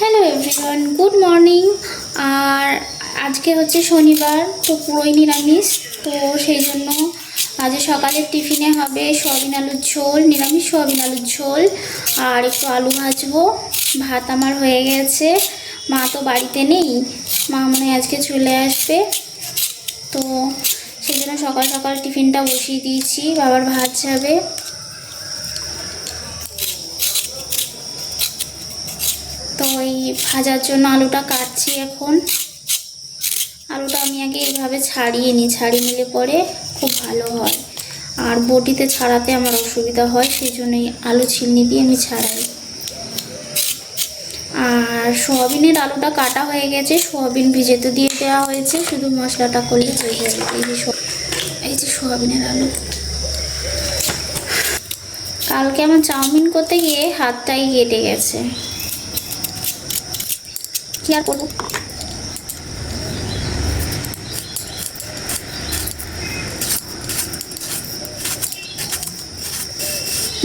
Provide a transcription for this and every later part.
Hello everyone, good morning. আর আজকে হচ্ছে শনিবার, তো পুরোই নিরামিষ। তো সেই জন্য আজ সকালের টিফিনে হবে সোয়াবিন আলুর ঝোল, নিরামিষ সোয়াবিন আলুর ঝোল, আর একটু আলু ভাজবো। ভাত আমার হয়ে গেছে। মা তো বাড়িতে নেই, মা মনে হয় আজকে চলে আসবে। তো সেই জন্য সকাল সকাল টিফিনটা বসিয়ে দিয়েছি, বাবার ভাত যাবে। তো এই ভাজার জন্য আলুটা কাটছি এখন। আলুটা আমি আগে এইভাবে ছাড়িয়ে নিলে পরে খুব ভালো হয়, আর বটিতে ছাড়াতে আমার অসুবিধা হয়, সেই জন্যই আলু ছিলনি দিয়ে আমি ছাড়াই। আর সোয়াবিনের আলুটা কাটা হয়ে গেছে, সোয়াবিন ভিজেতে দিয়ে দেওয়া হয়েছে, শুধু মশলাটা করলে হয়ে যাবে। এই যে সোয়াবিনের আলু। কালকে আমার চাউমিন করতে গিয়ে হাতটাই কেটে গেছে, কি আর করবো।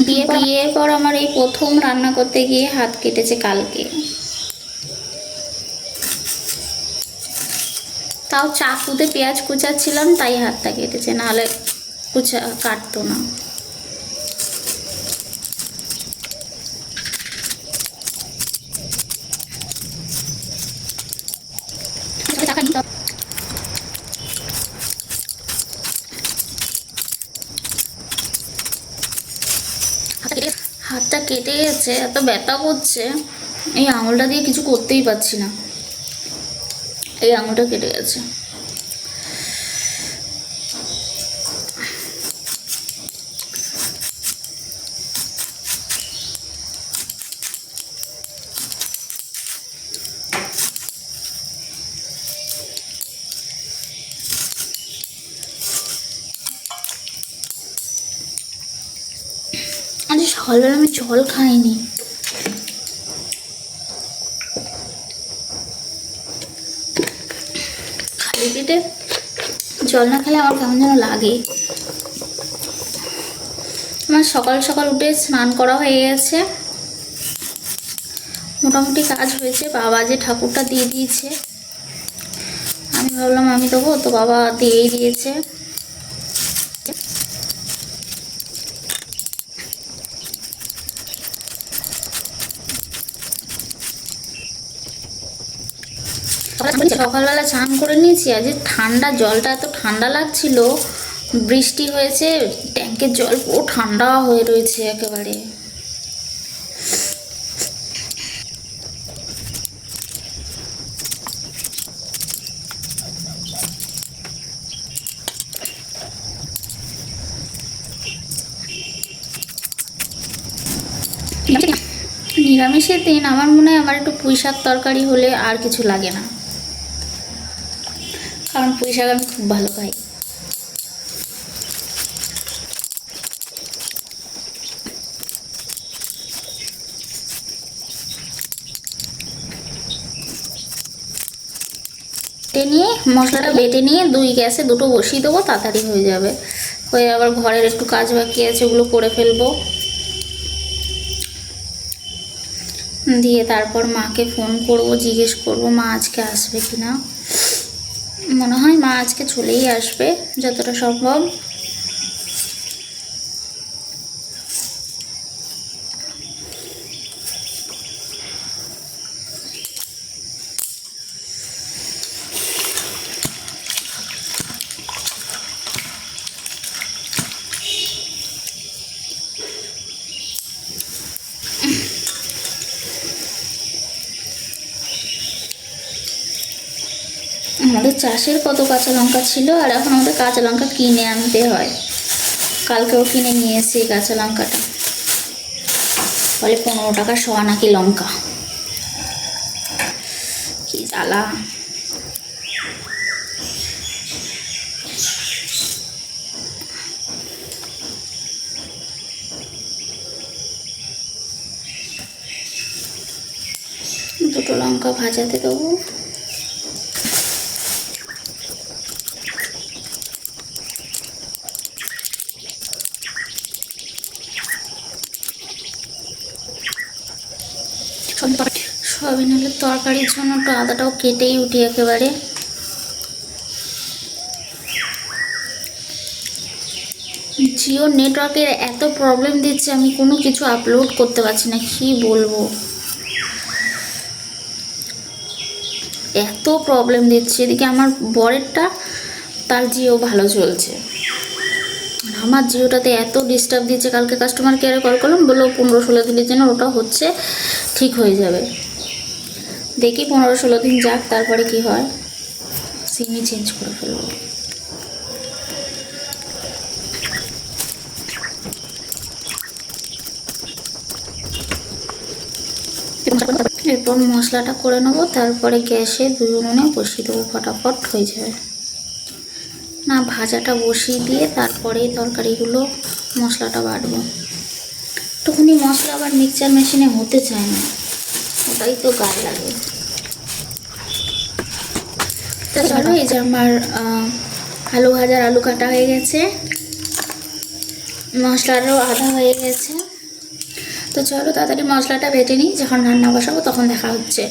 বিয়ের পর আমার এই প্রথম রান্না করতে গিয়ে হাত কেটেছে কালকে। তাও চাকুতে পেঁয়াজ কুচাচ্ছিলাম, তাই হাতটা কেটেছে, নাহলে কাটতো না। হাতটা কেটে গেছে, এত ব্যথা করছে, এই আঙুলটা দিয়ে কিছু করতেই পারছি না। এই আঙুলটা কেটে গেছে। আজ সকালবেলা আমি জল খাইনি। খালি পেটে জল না খেলে আমার কেমন যেন লাগে। আমার সকাল সকাল উঠে স্নান করা হয়ে গেছে, মোটামুটি কাজ হয়েছে। বাবা যে ঠাকুরটা দিয়ে দিয়েছে, আমি ভাবলাম আমি দেবো, তো বাবা দিয়েই দিয়েছে। সকালবেলা স্নান করে নিয়েছি। আজ ঠান্ডা, জলটা এত ঠান্ডা লাগছিল, বৃষ্টি হয়েছে, ট্যাঙ্কের জল পুরো ঠান্ডা হয়ে রয়েছে একেবারে। নিরামিষের দিন আমার মনে হয় আমার একটু পুঁই শাক তরকারি হলে আর কিছু লাগে না, কারণ পুঁই শাক আমি খুব ভালো খাই। নিয়ে মশলাটা বেটে নিয়ে গ্যাসে দুটো বসিয়ে দেবো, তাড়াতাড়ি হয়ে যাবে। হয়ে আবার ঘরের একটু কাজ বাকি আছে, ওগুলো করে ফেলবো। দিয়ে তারপর মাকে ফোন করব, জিজ্ঞেস করব মা আজকে আসবে কি না। মনে হয় মা আজকে চলেই আসবে যতটা সম্ভব। আমাদের চাষের কত কাঁচা লঙ্কা ছিল, আর এখন আমাদের কাঁচা লঙ্কা কিনে আনতে হয়। কালকেও কিনে নিয়ে এসেছি কাঁচা লঙ্কাটা, বলে 15 টাকা শোয়া নাকি লঙ্কা। কি জ্বালা। দুটো লঙ্কা ভাজাতে দেবো। সোয়াবিন আলুর তরকারির জন্য একটু আদাটাও কেটেই উঠি একেবারে। জিও নেটওয়ার্কের এত প্রবলেম দিচ্ছে, আমি কোনো কিছু আপলোড করতে পারছি না, কি বলবো, এত প্রবলেম দিচ্ছে। এদিকে আমার বরেরটা, তার জিও ভালো চলছে, আমার জিওটাতে এত ডিস্টার্ব দিচ্ছে। কালকে কাস্টমার কেয়ারে কল করলাম, বললো 15-16 দিনের জন্য ওটা হচ্ছে, ঠিক হয়ে যাবে। দেখি 15-16 দিন যাক, তারপরে কি হয়, সিমই চেঞ্জ করে ফেলবো। এরপর মশলাটা করে নেবো, তারপরে গ্যাসে 2 উনুনে বসিয়ে দেবো, ফটাফট হয়ে যাবে। না, ভাজাটা বসিয়ে দিয়ে তারপরেই তরকারিগুলো মশলাটা বাটবো। একটুখানি মশলা আবার মিক্সচার মেশিনে হতে চায় না, ওটাই তো গায়ে লাগে। তো চলো, এই যে আমার আলু ভাজার আলু কাটা হয়ে গেছে, মশলারও আধা হয়ে গেছে। তো চলো তাড়াতাড়ি মশলাটা বেটে নিই, যখন রান্না বসাবো তখন দেখা হচ্ছে।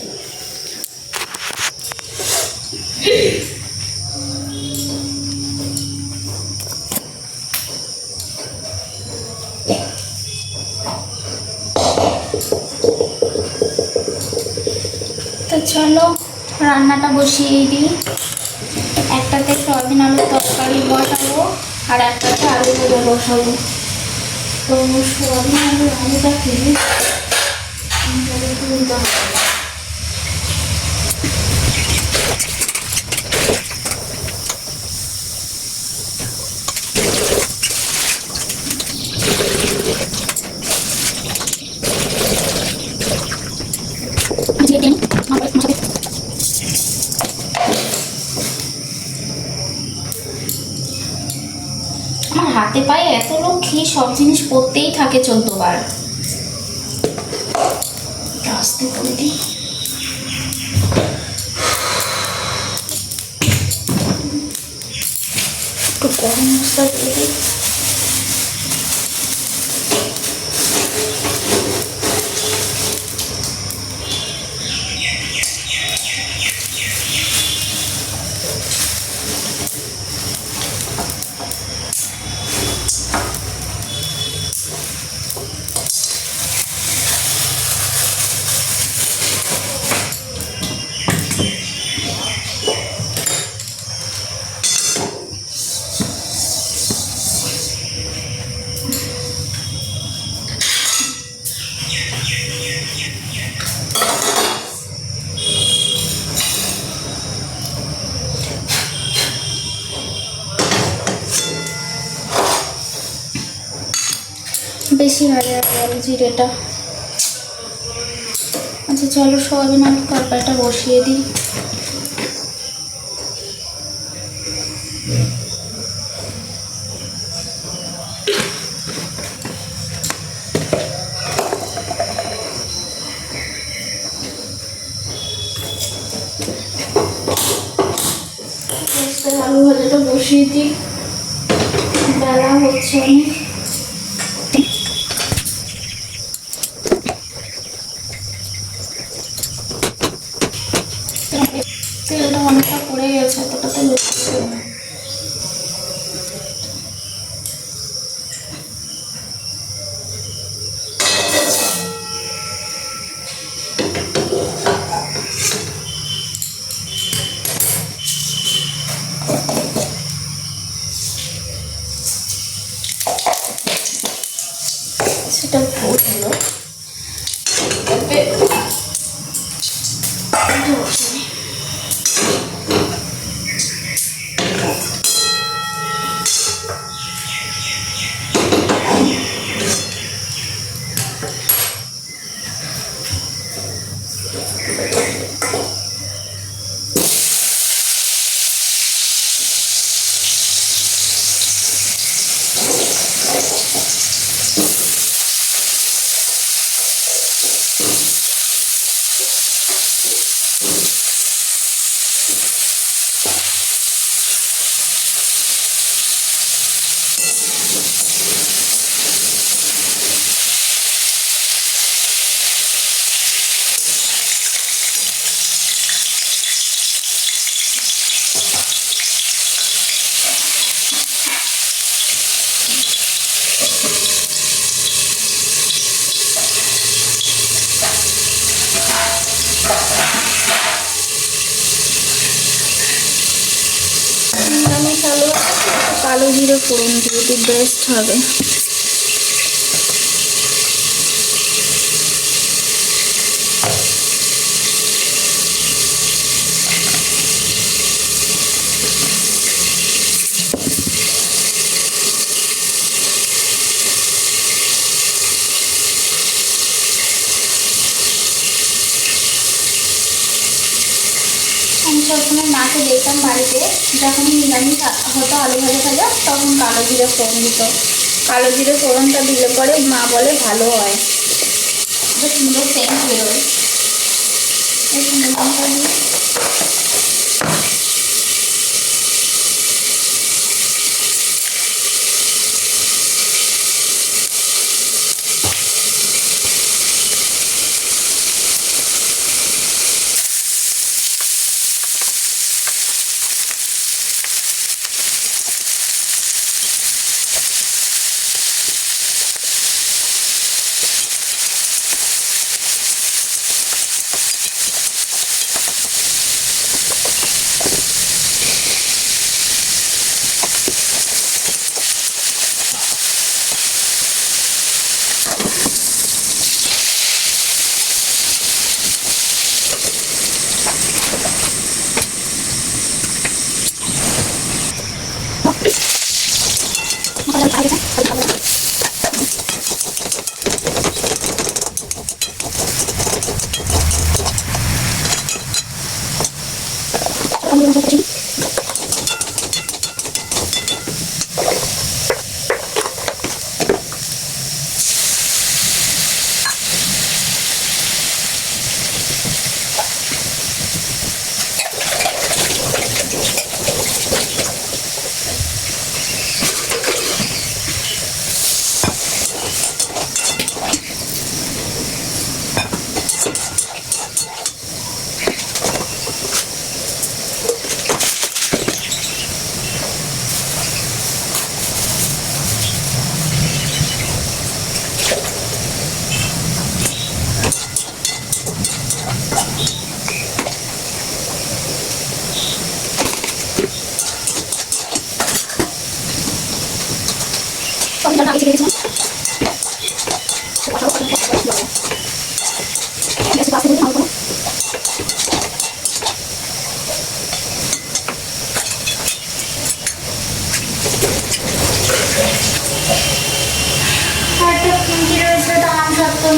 তো চলো রান্নাটা বসিয়ে দিই। একটাতে সয়াবিন আলুর তরকারি বসাবো আর একটাতে আলু ভাজা বসাবো। তো সয়াবিন আলুর আলুটাকে তুলতে হবে। আমার হাতে পায়ে এত লক্ষ্মী, সব জিনিস পড়তেই থাকে 14 বার। আস্তে করে দিই। একটু গরম মশলা দিয়ে দিই। বেশি ভাজা গেল জিরেটা। আচ্ছা চলো সয়াবিন আলুর তরকারিটা বসিয়ে দিই। আলু ভাজাটা বসিয়ে দিই, বেলা হচ্ছে অনেক। তেলটা অনেকটা পড়ে গেছে, এতটা তেল না। সেটা হলো কালো জিরে ফোড়ন দিয়ে দিই, বেস্ট হবে। আমি সবসময় মাকে দেখতাম বাড়িতে যখন নিরামিষ হতো আলু ভাজা ভাজা, তখন কালো জিরে ফোড়ন দিত। কালো জিরে ফোড়নটা দিলে পরে মা বলে ভালো হয়, বেশ সুন্দর সেন্ট বেরোয়। এই সুন্দর লঙ্কা দিই।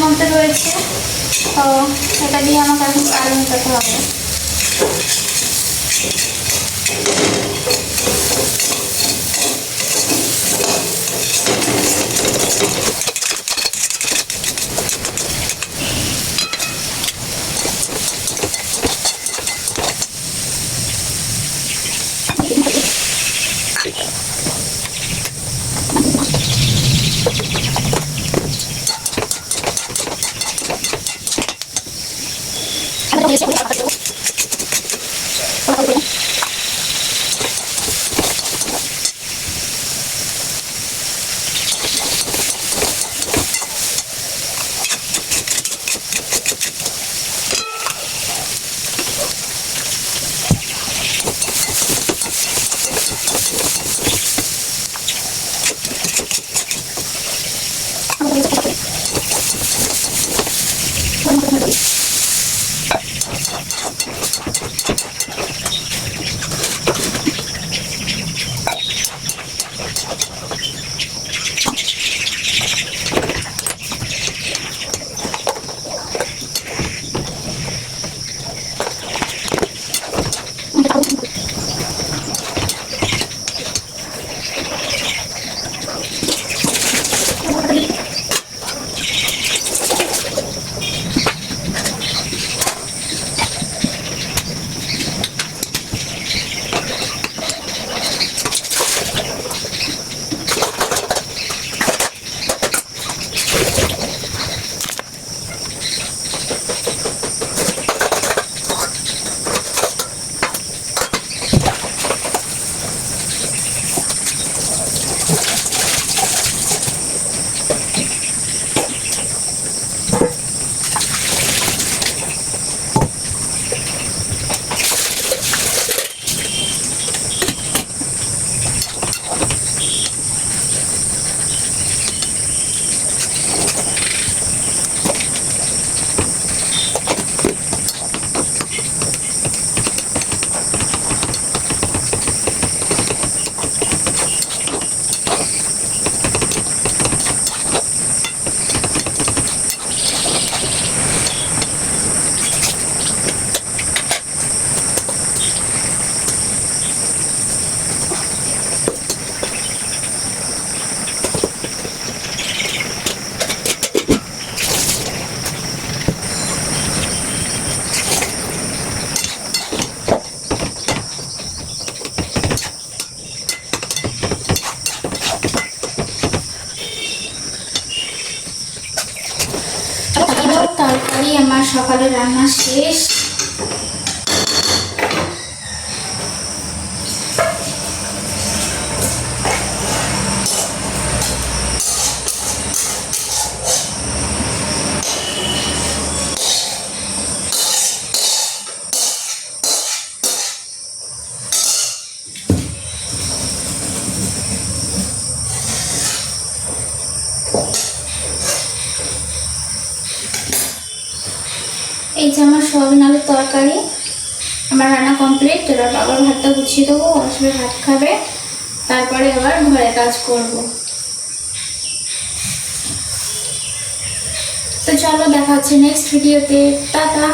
মধ্যে রয়েছে, তো এটা দিয়ে আমাকে এখন কালো মেটাতে হবে। সকালে রান্না শেষ। এই যে আমার সয়াবিন আলুর তরকারি, আমার রান্না কমপ্লিট। এবার বাবার ভাতটা গুছিয়ে দেবো, আসলে ভাত খাবে, তারপরে আবার ঘরে কাজ করব। তো চলো, দেখা হচ্ছে নেক্সট ভিডিওতে। টাটা।